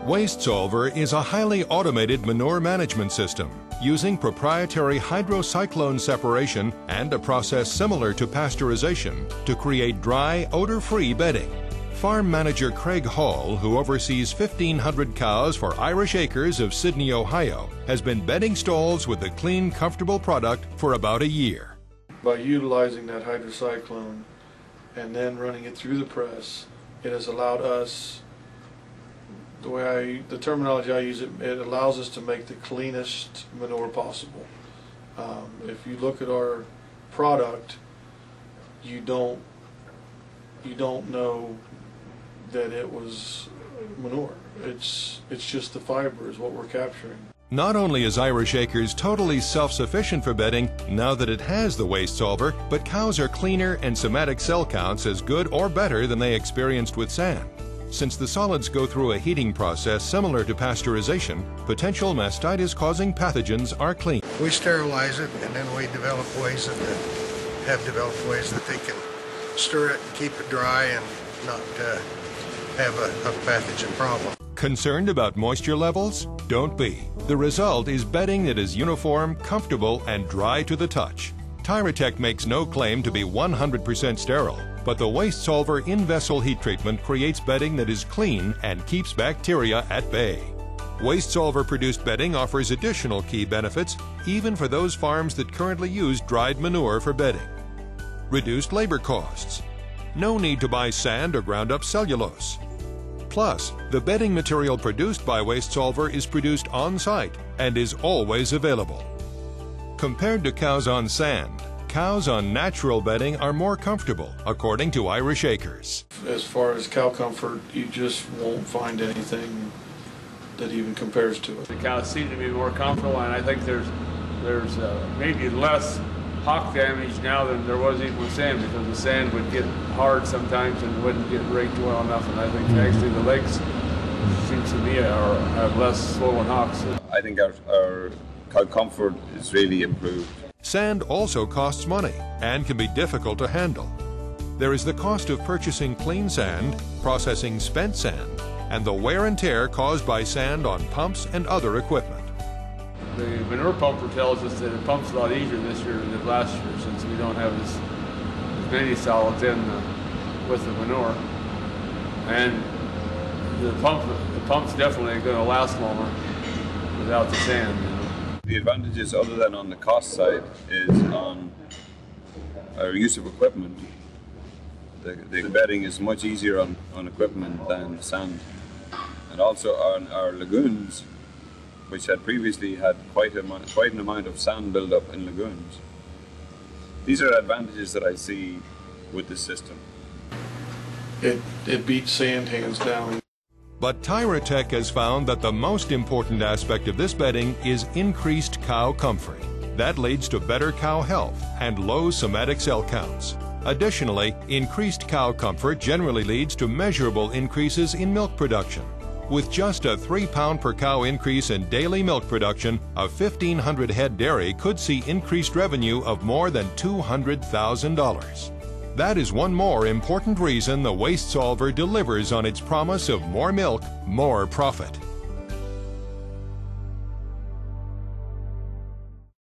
Waste Solver is a highly automated manure management system using proprietary hydrocyclone separation and a process similar to pasteurization to create dry, odor-free bedding. Farm manager Craig Hall, who oversees 1,500 cows for Irish Acres of Sydney, Ohio, has been bedding stalls with the clean, comfortable product for about a year. By utilizing that hydrocyclone and then running it through the press, it has allowed us, the terminology I use, it allows us to make the cleanest manure possible. If you look at our product, you don't know that it was manure. It's just the fiber is what we're capturing. Not only is Irish Acres totally self-sufficient for bedding now that it has the Waste Solver, but cows are cleaner and somatic cell counts as good or better than they experienced with sand. Since the solids go through a heating process similar to pasteurization, potential mastitis-causing pathogens are clean. We sterilize it, and then we develop ways that they can stir it and keep it dry and not have a pathogen problem. Concerned about moisture levels? Don't be. The result is bedding that is uniform, comfortable, and dry to the touch. Tyratech makes no claim to be 100% sterile, but the Waste Solver in-vessel heat treatment creates bedding that is clean and keeps bacteria at bay. Waste Solver produced bedding offers additional key benefits, even for those farms that currently use dried manure for bedding. Reduced labor costs. No need to buy sand or ground up cellulose. Plus, the bedding material produced by Waste Solver is produced on-site and is always available. Compared to cows on sand, cows on natural bedding are more comfortable, according to Irish Acres. As far as cow comfort, you just won't find anything that even compares to it. The cows seem to be more comfortable, and I think there's maybe less hawk damage now than there was even with sand, because the sand would get hard sometimes and wouldn't get raked well enough, and I think actually the legs, seems to me, have less swollen hocks. I think our cow comfort is really improved. Sand also costs money and can be difficult to handle. There is the cost of purchasing clean sand, processing spent sand, and the wear and tear caused by sand on pumps and other equipment. The manure pumper tells us that it pumps a lot easier this year than it did last year, since we don't have as many solids in with the manure. And the pump's definitely going to last longer without the sand. The advantages, other than on the cost side, is on our use of equipment. The bedding is much easier on equipment than sand. And also on our lagoons, which had previously had quite an amount of sand buildup in lagoons. These are advantages that I see with this system. It beats sand hands down. But Tyratech has found that the most important aspect of this bedding is increased cow comfort. That leads to better cow health and low somatic cell counts. Additionally, increased cow comfort generally leads to measurable increases in milk production. With just a 3 pound per cow increase in daily milk production, a 1,500 head dairy could see increased revenue of more than $200,000. That is one more important reason the Waste Solver delivers on its promise of more milk, more profit.